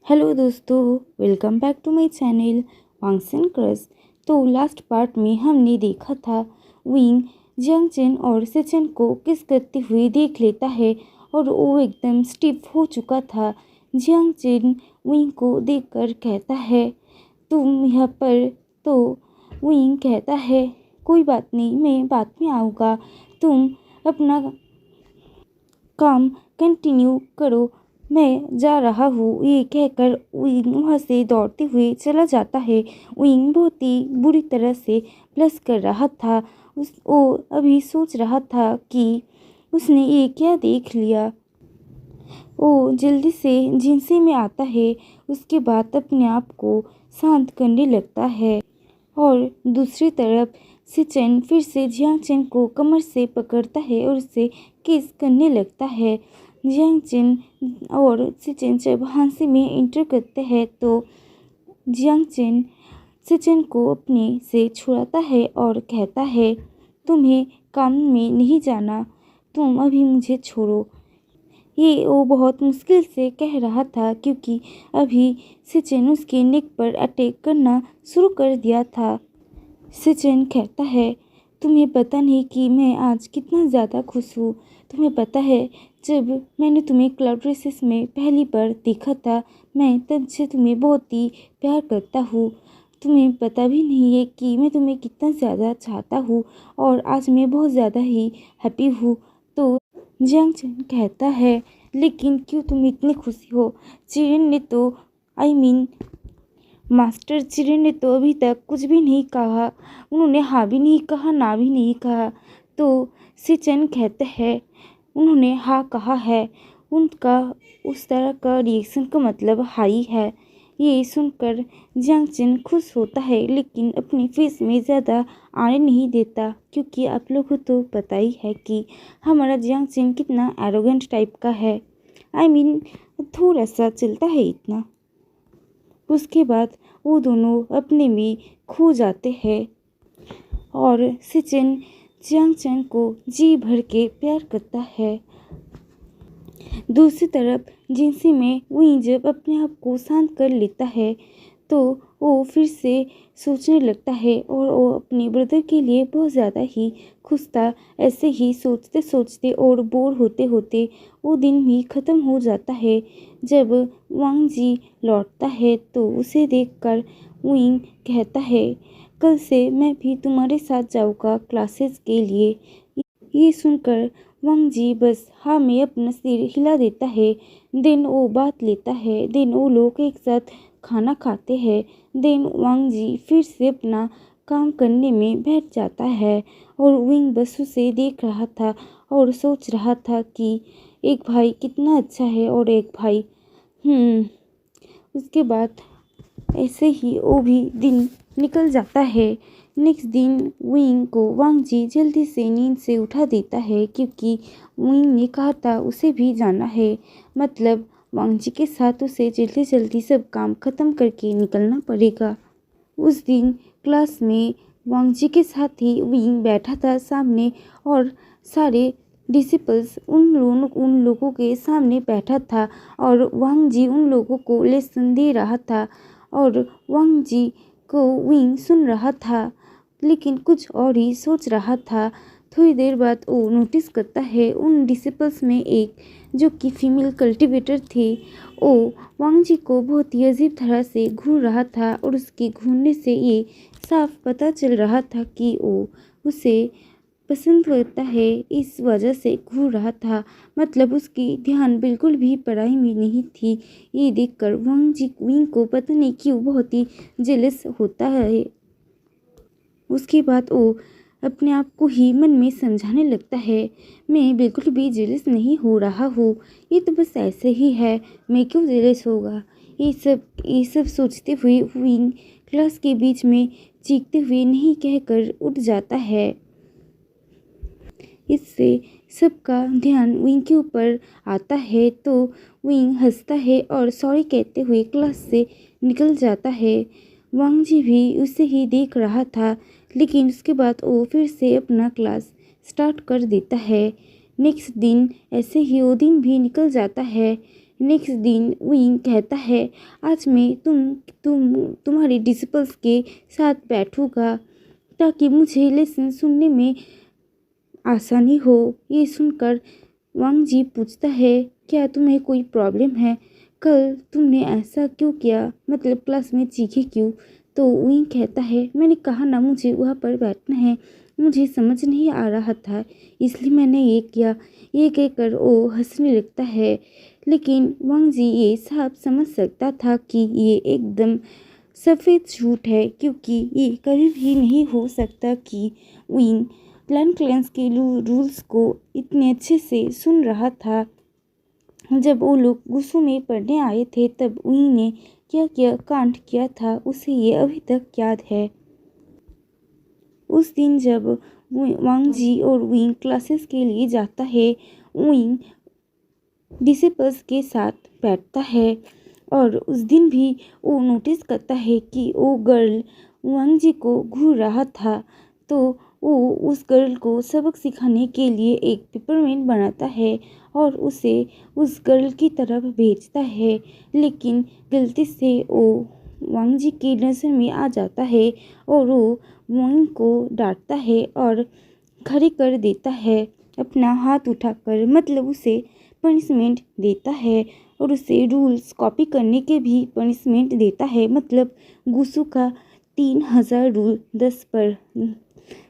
Hello दोस्तों, welcome back to my channel wangs and crush. तो last part में हमने देखा था विंग जियांगचन और सचिन को किस करते हुए देख लेता है और वो एकदम स्टिफ हो चुका था। जियांगचन विंग को देखकर कहता है तुम यहाँ पर। तो विंग कहता है कोई बात नहीं, मैं बाद में आऊँगा, तुम अपना काम कंटिन्यू करो, मैं जा रहा हूँ। ये कहकर विंग वहाँ से दौड़ते हुए चला जाता है। विंग बहुत ही बुरी तरह से प्लस कर रहा था। वो अभी सोच रहा था कि उसने ये क्या देख लिया। वो जल्दी से जिनसे में आता है, उसके बाद अपने आप को शांत करने लगता है। और दूसरी तरफ सिचन फिर से जियांगचन को कमर से पकड़ता है और उसे किस करने लगता है। जियांगचन और सिचन जब हांसी में इंटर करते हैं तो जियांगचन सिचन को अपने से छुड़ाता है और कहता है तुम्हें काम में नहीं जाना, तुम अभी मुझे छोड़ो। ये वो बहुत मुश्किल से कह रहा था क्योंकि अभी सिचन उसके नेक पर अटैक करना शुरू कर दिया था। सचिन कहता है तुम्हें पता नहीं कि मैं आज कितना ज़्यादा खुश हूँ। तुम्हें पता है जब मैंने तुम्हें क्लाउड रेसेस में पहली बार देखा था, मैं तब से तुम्हें बहुत ही प्यार करता हूँ। तुम्हें पता भी नहीं है कि मैं तुम्हें कितना ज़्यादा चाहता हूँ और आज मैं बहुत ज़्यादा ही हैप्पी हूँ। तो जियांगचन कहता है लेकिन क्यों तुम इतनी खुशी हो? चिरन ने तो मास्टर चिरन ने तो अभी तक कुछ भी नहीं कहा। उन्होंने हाँ भी नहीं कहा, ना भी नहीं कहा। तो सिचन कहते हैं उन्होंने हाँ कहा है। उनका उस तरह का रिएक्शन का मतलब हाई है। ये सुनकर जियांगचन खुश होता है लेकिन अपनी फेस में ज़्यादा आने नहीं देता क्योंकि आप लोगों को तो पता ही है कि हमारा जियांगचन कितना एरोगेंट टाइप का है। थोड़ा सा चलता है इतना। उसके बाद वो दोनों अपने में खो जाते हैं और सिचन जियांगचन को जी भर के प्यार करता है। दूसरी तरफ जिनसी में वहीं जब अपने आप को शांत कर लेता है तो वो फिर से सोचने लगता है और वो अपने ब्रदर के लिए बहुत ज़्यादा ही खुश था। ऐसे ही सोचते सोचते और बोर होते होते वो दिन भी ख़त्म हो जाता है। जब वांग जी लौटता है तो उसे देखकर विंग कहता है कल से मैं भी तुम्हारे साथ जाऊँगा क्लासेस के लिए। ये सुनकर वांग जी बस हाँ में अपना सिर हिला देता है। देन वो बात लेता है। देन वो लोग एक साथ खाना खाते हैं। देन वांग जी फिर से अपना काम करने में बैठ जाता है और विंग बस उसे देख रहा था और सोच रहा था कि एक भाई कितना अच्छा है और एक भाई उसके बाद ऐसे ही वो भी दिन निकल जाता है। नेक्स्ट दिन विंग को वांग जी जल्दी से नींद से उठा देता है क्योंकि विंग ने कहा था उसे भी जाना है। मतलब वांग जी के साथ उसे जल्दी जल्दी सब काम ख़त्म करके निकलना पड़ेगा। उस दिन क्लास में वांग जी के साथ ही विंग बैठा था सामने और सारे डिसिपल्स उन लोगों के सामने बैठा था और वांग जी उन लोगों को लेसन दे रहा था और वांग जी को विंग सुन रहा था लेकिन कुछ और ही सोच रहा था। थोड़ी देर बाद वो नोटिस करता है उन डिसिपल्स में एक जो कि फीमेल कल्टीवेटर थे। वो वांग जी को बहुत ही अजीब तरह से घूर रहा था और उसके घूरने से ये साफ पता चल रहा था कि वो उसे पसंद करता है, इस वजह से घूर रहा था। मतलब उसकी ध्यान बिल्कुल भी पढ़ाई में नहीं थी। ये देखकर वांग जी विंग को पता नहीं क्यों बहुत ही जेलस होता है। उसके बाद वो अपने आप को ही मन में समझाने लगता है मैं बिल्कुल भी जेलस नहीं हो रहा हूँ, ये तो बस ऐसे ही है, मैं क्यों जेलस होगा। ये सब सोचते हुए विंग क्लास के बीच में चीखते हुए नहीं कहकर उठ जाता है। इससे सबका ध्यान विंग के ऊपर आता है तो विंग हंसता है और सॉरी कहते हुए क्लास से निकल जाता है। वांग जी भी उसे ही देख रहा था लेकिन उसके बाद वो फिर से अपना क्लास स्टार्ट कर देता है। नेक्स्ट दिन ऐसे ही वो दिन भी निकल जाता है। नेक्स्ट दिन विंग कहता है, आज मैं तुम्हारे डिसिपल्स के साथ बैठूंगा ताकि मुझे लेसन सुनने में आसानी हो। ये सुनकर वांग जी पूछता है, क्या तुम्हें कोई प्रॉब्लम है? कल तुमने ऐसा क्यों किया, मतलब क्लास में चीखे क्यों? तो विंग कहता है, मैंने कहा ना मुझे वहाँ पर बैठना है, मुझे समझ नहीं आ रहा था इसलिए मैंने ये किया। ये कहकर वो हंसने लगता है, लेकिन वांग जी ये साफ समझ सकता था कि ये एकदम सफ़ेद झूठ है, क्योंकि ये कभी भी नहीं हो सकता कि विंग क्लैन क्लैंस के रूल्स को इतने अच्छे से सुन रहा था। जब वो लोग गुस्सों में पढ़ने आए थे तब विंग ने क्या क्या कांड किया था उसे ये अभी तक याद है। उस दिन जब वांग जी और विंग क्लासेस के लिए जाता है, विंग डिसिपल्स के साथ बैठता है और उस दिन भी वो नोटिस करता है कि वो गर्ल वांग जी को घूर रहा था। तो वो उस गर्ल को सबक सिखाने के लिए एक पेपरमिंट बनाता है और उसे उस गर्ल की तरफ भेजता है, लेकिन गलती से वो वांग जी की नज़र में आ जाता है और वो वांग को डांटता है और खड़ी कर देता है अपना हाथ उठाकर, मतलब उसे पनिशमेंट देता है और उसे रूल्स कॉपी करने के भी पनिशमेंट देता है, मतलब गुस्सू का 3000 रूल 10 पर।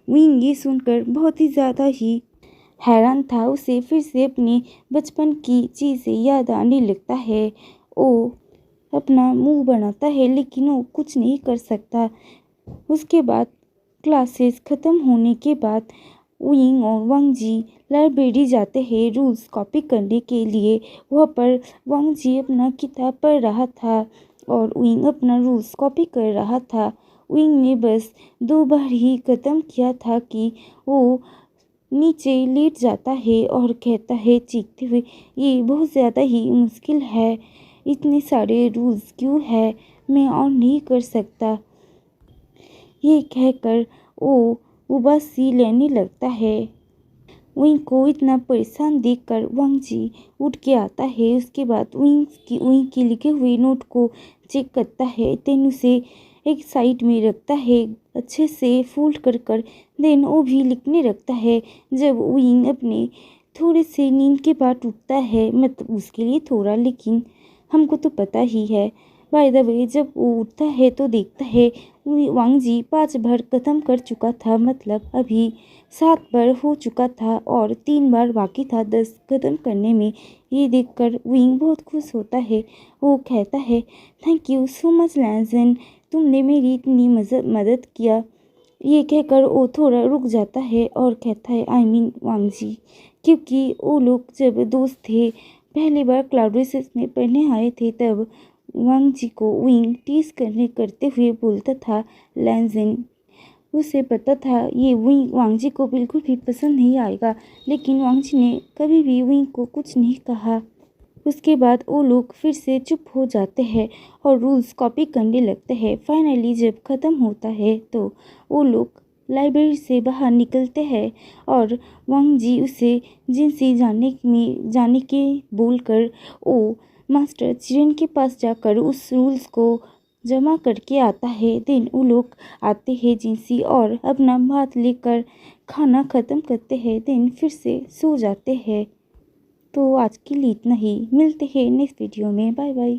विंग ये सुनकर बहुत ही ज़्यादा ही हैरान था। उसे फिर से अपने बचपन की चीज़ें याद आने लगता है। वो अपना मुंह बनाता है लेकिन वो कुछ नहीं कर सकता। उसके बाद क्लासेस ख़त्म होने के बाद विंग और वांग जी लाइब्रेरी जाते हैं रूल्स कॉपी करने के लिए। वहाँ पर वांग जी अपना किताब पढ़ रहा था और विंग अपना रूल्स कॉपी कर रहा था। विंग ने बस 2 बार ही ख़त्म किया था कि वो नीचे लेट जाता है और कहता है चीखते हुए, ये बहुत ज़्यादा ही मुश्किल है, इतने सारे रूल्स क्यों है, मैं और नहीं कर सकता। ये कहकर वो उबासी लेने लगता है। विंग को इतना परेशान देखकर वांग जी उठ के आता है। उसके बाद विंग के लिखे हुए नोट को चेक करता है, देन उसे एक साइड में रखता है अच्छे से फोल्ड कर देन वो भी लिखने लगता है। जब विंग अपने थोड़े से नींद के बाद उठता है, मतलब उसके लिए थोड़ा, लेकिन हमको तो पता ही है। बाय द वे जब वो उठता है तो देखता है वांग जी 5 बार ख़त्म कर चुका था, मतलब अभी 7 बार हो चुका था और 3 बार बाकी था 10 ख़त्म करने में। ये देखकर विंग बहुत खुश होता है। वो कहता है, थैंक यू सो मच लैंसन, तुमने मेरी इतनी मदद किया। ये कहकर वो थोड़ा रुक जाता है और कहता है, आई मीन वांग जी, क्योंकि वो लोग जब दोस्त थे पहली बार क्लाउड रेसेस में पढ़ने आए थे तब वांग जी को विंग टीज करते हुए बोलता था लैंसन। उसे पता था ये विंग वांग जी को बिल्कुल भी पसंद नहीं आएगा, लेकिन वांग जी ने कभी भी विंग को कुछ नहीं कहा। उसके बाद वो लोग फिर से चुप हो जाते हैं और रूल्स कॉपी करने लगते हैं। फाइनली जब ख़त्म होता है तो वो लोग लाइब्रेरी से बाहर निकलते हैं और वांग जी उसे जिनसे जाने के बोलकर वो मास्टर चिरेन के पास जाकर उस रूल्स को जमा करके आता है। देन वो लोग आते हैं जिनसी और अपना भात लेकर खाना ख़त्म करते हैं, देन फिर से सो जाते हैं। तो आज के लिए इतना ही, मिलते हैं नेक्स्ट वीडियो में, बाय बाय।